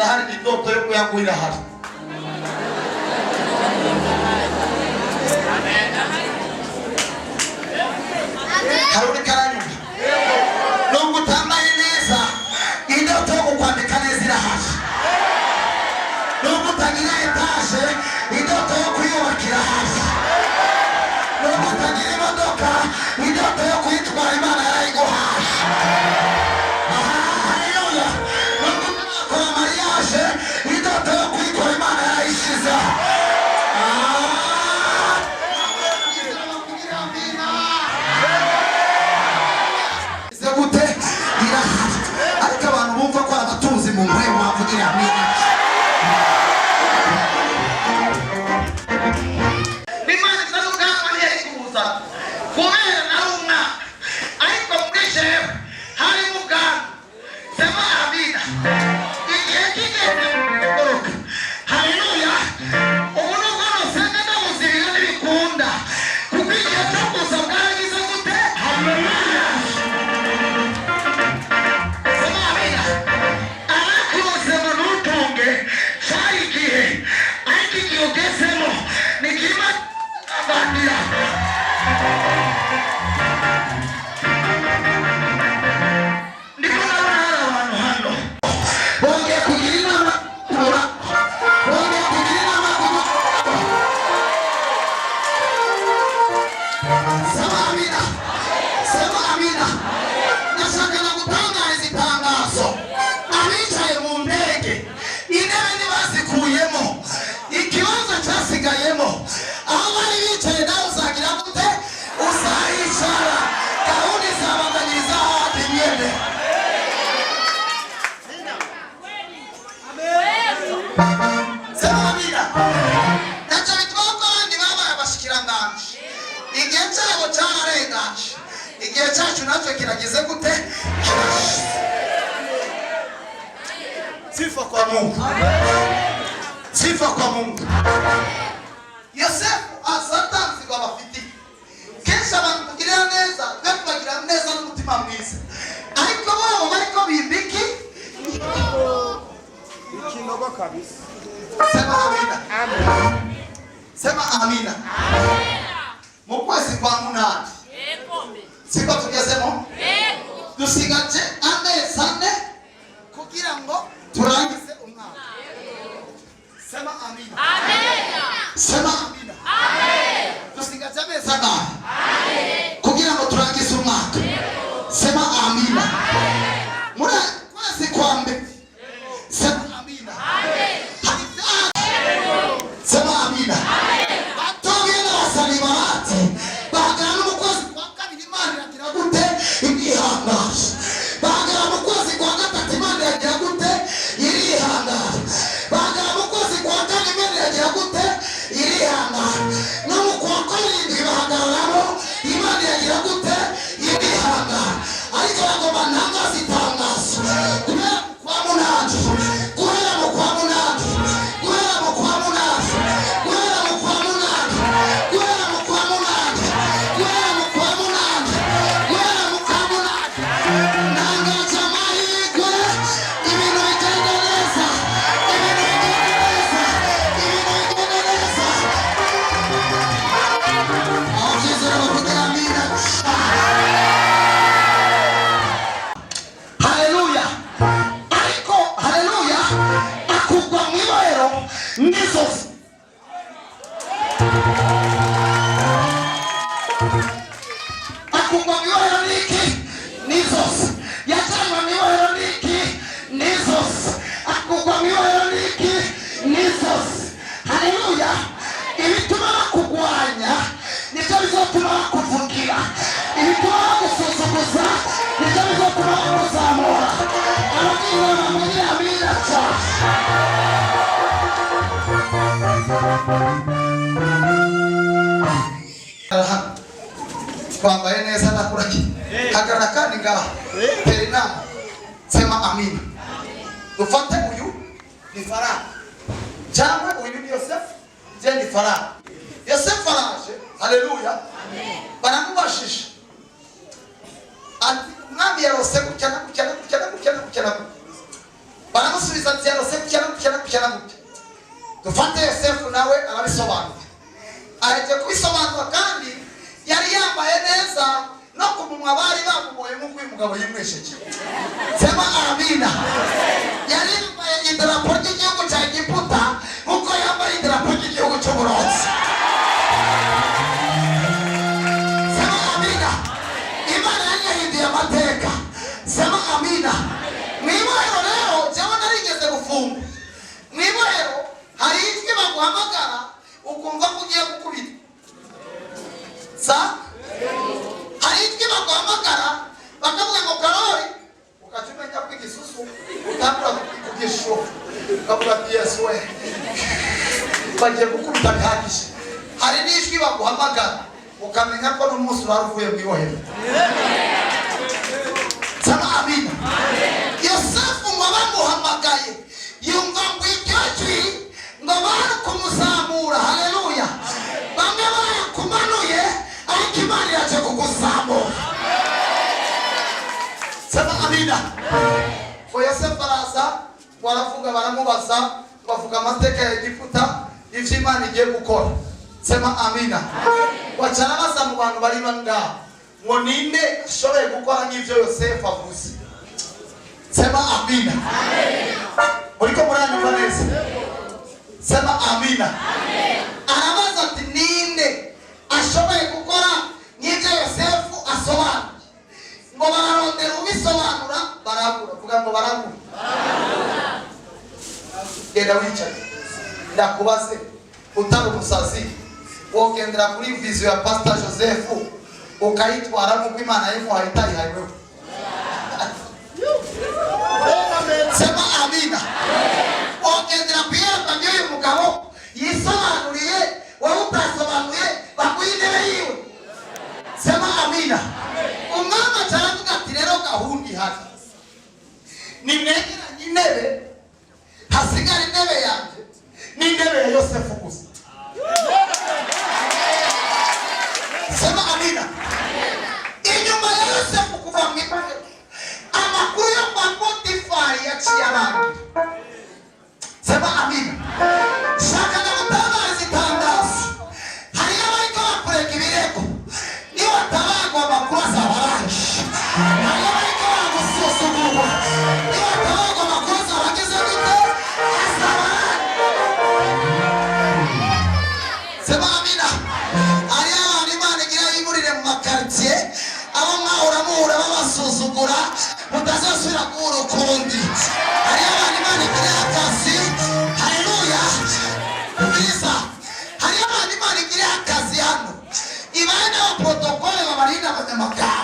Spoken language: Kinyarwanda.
adahari indoto yo kuyagwira hari. Haruri karanyumva nubwo utambaye neza indoto yo kukwambika neza irahari. Nubwo utagira etaje indoto yo kwiyubakira hasi. Nubwo utagira imodoka indoto yo kuyitwara Imana yarayiguhaye. Haleluya. Nubwo utakora mariage indoto yo kuyikora Imana yarayishize. Gute irahari ariko abantu bumva ko abatuzi mu mpwe bavugira amina. Imana izarugamba ntiyayikubuza kubera narumwa ariko muri jewe hari muganga sema amina. Igihe kigeze kugoroka haleluya ubu nubwo nusanga ndamuzirira n'ibikunda kuko igihe cyo kuza bwaragize gute haleluya. Igihe cyacu natwe kirageze gute? Sifa kwa Mungu. Sifa kwa Mungu. Yosefu asatanzi kwa bafiti. Kesha abantu kugirira neza, bakugira neza n'umutima mwiza. Ariko bo bariko bimbiki ikinogo kabisa. Sema amina. Amen. Sema amina. Amen. Mukwezi kwa munani. Siko tugezemo dusigaje amezi ane kugira ngo turangize umwaka. Sema amina. Amen. Sema amina. Amen. Dusigaje amezi ane kugira ngo turangize umwaka. Sema amina. Muri kwezi kwa mbere. Sema amina. Amen. Sema amina. Batogera basalibarate bagana mu kwezi kwa kabiri Imana iragira gute irihangara. Bagana mu kwezi kwa gatatu Imana iragira gute irihangara. Bagana mu kwezi kwa kane Imana iragira gute irihangara. No mu kwa karindwi bahagararamo Imana iragira gute irihangara. Ariko bagomba ntangaza itangazo kubera kwa munani guhera mu kwa munani guhera mu kwa munani guhera mu kwa munani guhera mu kwa munani guhera mu kwa munani guhera mu kwa munani ntangaza amahirwe ibintu bigenda neza ibintu bigenda neza ibintu bigenda neza. Aho byizera bavugira amina. Haleluya. Ariko haleluya akugwa mu ibohero n'inzozi. Akugwa mu ibohero n'iki n'inzozi. Yajyanwa mu ibohero n'iki n'inzozi. Akugwa mu ibohero n'iki n'inzozi. Haleluya. Ibituma bakugwanya nibyo bizatuma bakuvugira. Ibituma bagusuzuguza nibyo bizatuma bakuzamura. Ababwira bamugira amina cyane. Twambaye neza nakuraki hagarara kandi ngaho tera inama. Sema amina. Dufate uyu ni Farao cyangwa uyu ni Yosefu je ni Farao. Yosefu araje. Haleluya. Baramubashije ati mwami yarose gucyana. baramusubiza ati Yosefu cyana dufate Yosefu nawe arabisobanura. Aje kubisobanura kandi yari yambaye neza no kumunwa bari bamuboye mu kwimugabo yimwesheje. Sema amina. Yari yambaye idarapo ry'igihugu cya Egiputa nkuko yambaye idarapo ry'igihugu cy'Uburundi. Sema amina. Imana yahinduye amateka. Sema amina. Mwibohero rero jewe narigeze gufunga. Mwibohero hari ijwi baguhamagara ukumva ko ugiye gukubita. Hari ijwi baguhamagara bakavuga ngo Karoli ukacumenya kw'igisusu utambura kugisho ukavuga ati Yesu we bagiye gukubita bihagije. Hari n'ijwi baguhamagara ukamenya ko n'umunsi waruvuye mwibohero. Sema amina. Yosefu ngo bamuhamagaye yumva ngo iryo jwi ngo bari kumuzamura. Haleluya. Bamwe barakumanuye ariko Imana yaje kukuzamura. Sema amina. Yosefu araza baravuga baramubaza bavuga amateka ya Egiputa ivyo Imana igiye gukora. Sema amina. Wacana baza mu bantu bari bangaho ngo ninde ashoboye gukora nk'ivyo Yosefu avuze. Sema amina. Uriko muranyumva neza? Sema amina. Arabaza ati ninde ashoboye gukora nk'ivyo Yosefu asobanura. Ngo bararondera ubisobanura barabura. Vuga ngo barabura. Genda wicaye. Ndakubaze utari umusazi wogendera kuri vision ya Pastor Joseph ukayitwara mu Imana yimuhaye itayihaye wewe. Sema amina. Ogendera kuyamba nyoye mugabo yisobanuriye wowe utasobanuye bakuyindebe yiwe. Sema amina. Umwana cyaravuga ati rero gahundi hasi nimwegera intebe hasigara intebe yanjye n'intebe ya Yosefu gusa. Sema amina. Inyuma ya Yosefu kuva mu ipande amakuru yo kwa Potifari yaciye abantu. Sema amina. Shaka na mutabazi tandazo hari abariko bakureka ibirego ni watabagwa amakuru azabaranje. Hari abariko bagusuzugurwa ni watabagwa amakuru azabageze gute azabaranje. Sema amina. Hari abantu Imana igira yimurire mu makartier abo mwahora babasuzugura mutazasubira guhura ukundi. Hari abantu Imana igira akazi. Haleluya. Ubwiza. Hari abantu Imana igira akazi hano. Ibana wa protokole babarinda abanyamagare.